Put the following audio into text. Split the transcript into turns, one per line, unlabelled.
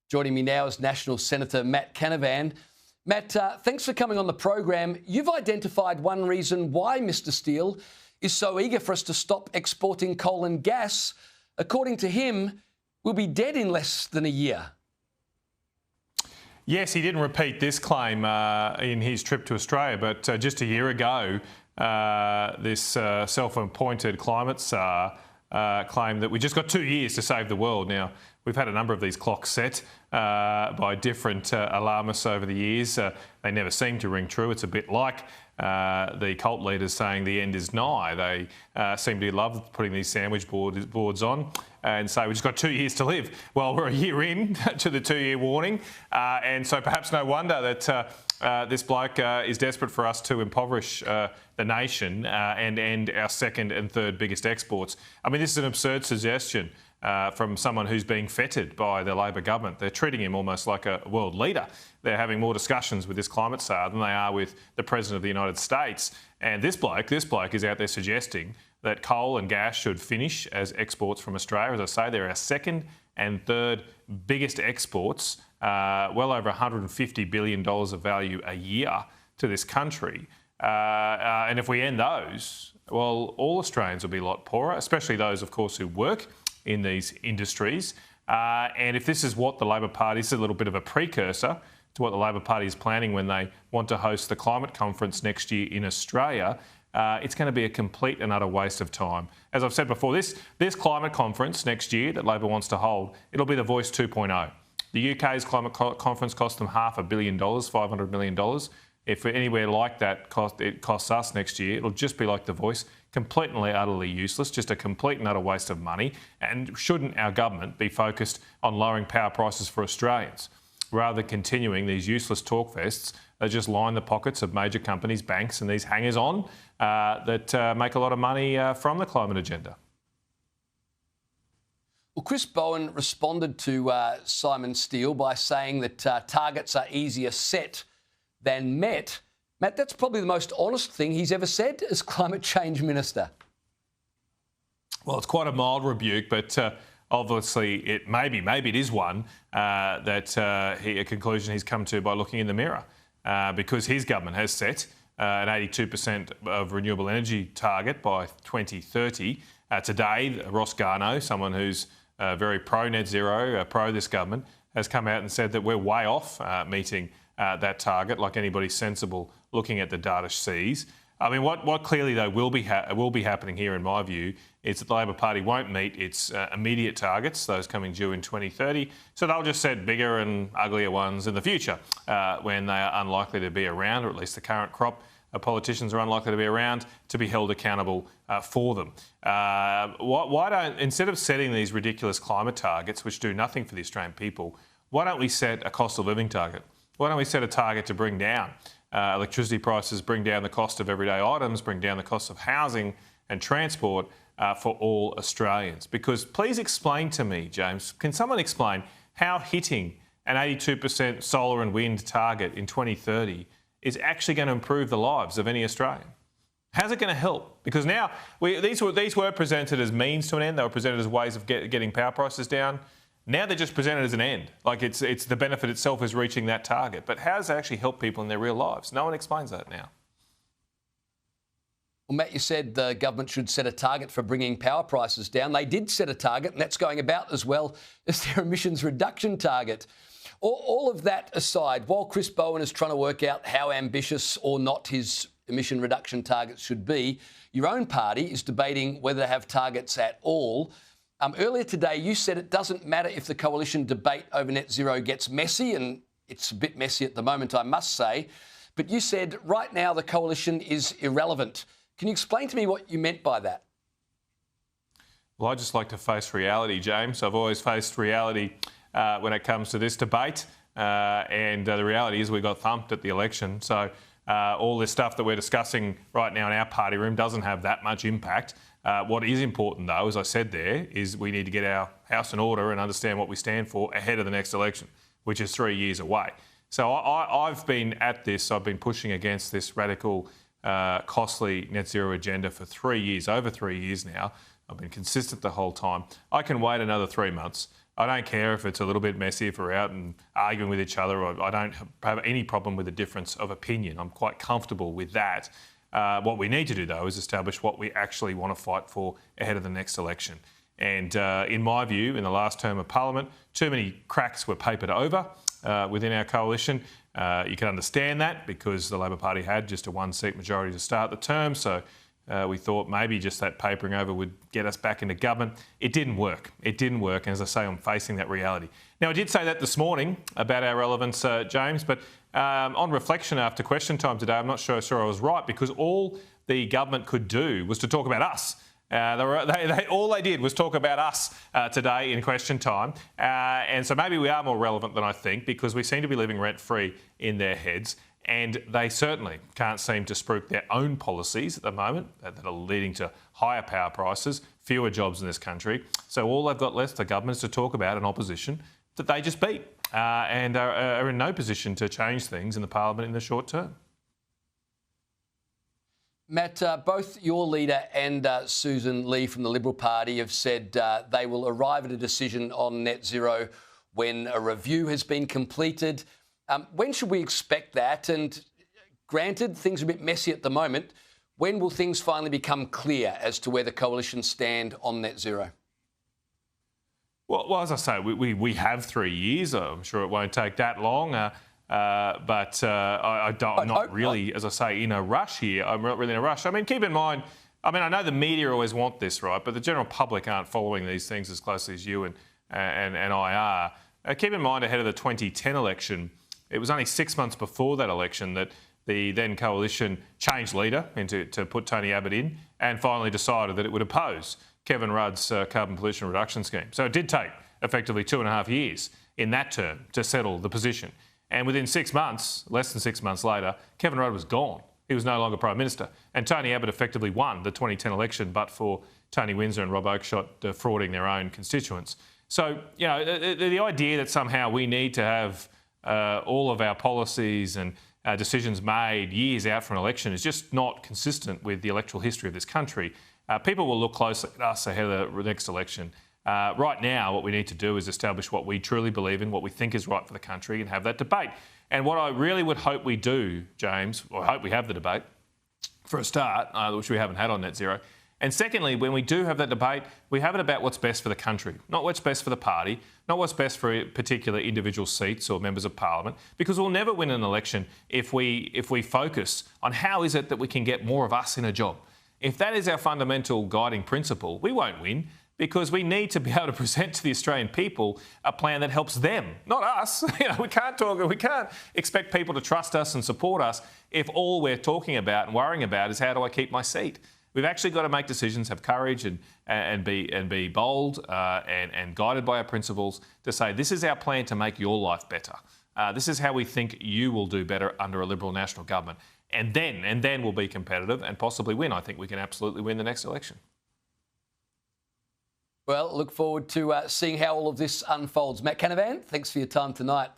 Joining me now is National Senator Matt Canavan. Matt, thanks for coming on the program. You've identified one reason why Mr. Stiell is so eager for us to stop exporting coal and gas. According to him, we'll be dead in less than a year.
Yes, he didn't repeat this claim in his trip to Australia, but just a year ago, this self-appointed climate czar claimed that we just got 2 years to save the world. Now, we've had a number of these clocks set by different alarmists over the years. They never seem to ring true. It's a bit like the cult leaders saying the end is nigh. They seem to love putting these sandwich boards on and say we've just got 2 years to live. Well, we're a year in to the 2-year warning, and so perhaps no wonder that this bloke is desperate for us to impoverish the nation and end our second and third biggest exports. I mean, this is an absurd suggestion from someone who's being feted by the Labor government. They're treating him almost like a world leader. They're having more discussions with this climate czar than they are with the President of the United States. And this bloke is out there suggesting that coal and gas should finish as exports from Australia. As I say, they're our second and third biggest exports, well over $150 billion of value a year to this country. And if we end those, well, all Australians will be a lot poorer, especially those, of course, who work in these industries. And if this is what the Labor Party, this is a little bit of a precursor to what the Labor Party is planning when they want to host the climate conference next year in Australia, it's going to be a complete and utter waste of time. As I've said before, this climate conference next year that Labor wants to hold, it'll be the Voice 2.0. The UK's climate conference cost them $500 million, $500 million. If anywhere like that it costs us next year, it'll just be like the Voice, completely, utterly useless, just a complete and utter waste of money. And shouldn't our government be focused on lowering power prices for Australians, rather than continuing these useless talk fests that just line the pockets of major companies, banks and these hangers-on that make a lot of money from the climate agenda?
Well, Chris Bowen responded to Simon Stiell by saying that targets are easier set than met. Matt, that's probably the most honest thing he's ever said as Climate Change Minister.
Well, it's quite a mild rebuke, but obviously maybe it is one a conclusion he's come to by looking in the mirror, because his government has set an 82% of renewable energy target by 2030. Today, Ross Garnaut, someone who's very pro-net zero, pro this government, has come out and said that we're way off meeting that target, like anybody sensible looking at the data sees. I mean, what clearly, though, will be happening here, in my view, is that the Labor Party won't meet its immediate targets, those coming due in 2030. So they'll just set bigger and uglier ones in the future when they are unlikely to be around, or at least the current crop of politicians are unlikely to be around to be held accountable for them. Why don't, instead of setting these ridiculous climate targets, which do nothing for the Australian people, why don't we set a cost of living target? Why don't we set a target to bring down electricity prices, bring down the cost of everyday items, bring down the cost of housing and transport for all Australians? Because please explain to me, James, can someone explain how hitting an 82% solar and wind target in 2030 is actually going to improve the lives of any Australian? How's it going to help? Because now these were presented as means to an end. They were presented as ways of getting power prices down. Now they're just presented as an end, like it's the benefit itself is reaching that target. But how does it actually help people in their real lives? No one explains that now.
Well, Matt, you said the government should set a target for bringing power prices down. They did set a target, and that's going about as well as their emissions reduction target. All of that aside, while Chris Bowen is trying to work out how ambitious or not his emission reduction targets should be, your own party is debating whether to have targets at all. Earlier today, you said it doesn't matter if the coalition debate over net zero gets messy, and it's a bit messy at the moment, I must say. But you said right now the coalition is irrelevant. Can you explain to me what you meant by that?
Well, I just like to face reality, James. I've always faced reality when it comes to this debate. And the reality is we got thumped at the election. So all this stuff that we're discussing right now in our party room doesn't have that much impact. What is important, though, as I said there, is we need to get our house in order and understand what we stand for ahead of the next election, which is 3 years away. So I've been at this, I've been pushing against this radical, costly net zero agenda for 3 years, over 3 years now. I've been consistent the whole time. I can wait another 3 months. I don't care if it's a little bit messy, if we're out and arguing with each other. I don't have any problem with a difference of opinion. I'm quite comfortable with that. What we need to do, though, is establish what we actually want to fight for ahead of the next election. And in my view, in the last term of Parliament, too many cracks were papered over within our coalition. You can understand that because the Labor Party had just a one-seat majority to start the term. So we thought maybe just that papering over would get us back into government. It didn't work. It didn't work. And as I say, I'm facing that reality. Now, I did say that this morning about our relevance, James, but on reflection after question time today, I'm not sure I was right because all the government could do was to talk about us. All they did was talk about us today in question time. And so maybe we are more relevant than I think because we seem to be living rent-free in their heads. And they certainly can't seem to spruik their own policies at the moment that are leading to higher power prices, fewer jobs in this country. So all they've got left, the government, is to talk about an opposition that they just beat and are in no position to change things in the Parliament in the short term.
Matt, both your leader and Susan Lee from the Liberal Party have said they will arrive at a decision on net zero when a review has been completed. When should we expect that? And granted, things are a bit messy at the moment. When will things finally become clear as to where the coalition stand on net zero?
Well, as I say, we have 3 years. I'm sure it won't take that long. But I'm not really, as I say, in a rush here. I'm not really in a rush. I mean, keep in mind, I know the media always want this, right? But the general public aren't following these things as closely as you and I are. Keep in mind, ahead of the 2010 election, it was only 6 months before that election that the then coalition changed leader to put Tony Abbott in and finally decided that it would oppose Kevin Rudd's carbon pollution reduction scheme. So it did take effectively 2.5 years in that term to settle the position. And within 6 months, less than 6 months later, Kevin Rudd was gone. He was no longer Prime Minister. And Tony Abbott effectively won the 2010 election, but for Tony Windsor and Rob Oakeshott defrauding their own constituents. So, the idea that somehow we need to have all of our policies and decisions made years out from an election is just not consistent with the electoral history of this country. People will look closely at us ahead of the next election. Right now, what we need to do is establish what we truly believe in, what we think is right for the country, and have that debate. And what I really would hope we do, James, or I hope we have the debate, for a start, which we haven't had on net zero. And secondly, when we do have that debate, we have it about what's best for the country, not what's best for the party, not what's best for particular individual seats or members of Parliament, because we'll never win an election if we focus on how is it that we can get more of us in a job. If that is our fundamental guiding principle, we won't win. Because we need to be able to present to the Australian people a plan that helps them, not us. We can't expect people to trust us and support us if all we're talking about and worrying about is how do I keep my seat. We've actually got to make decisions, have courage and be bold and guided by our principles to say this is our plan to make your life better. This is how we think you will do better under a Liberal national government. And then we'll be competitive and possibly win. I think we can absolutely win the next election.
Well, look forward to seeing how all of this unfolds. Matt Canavan, thanks for your time tonight.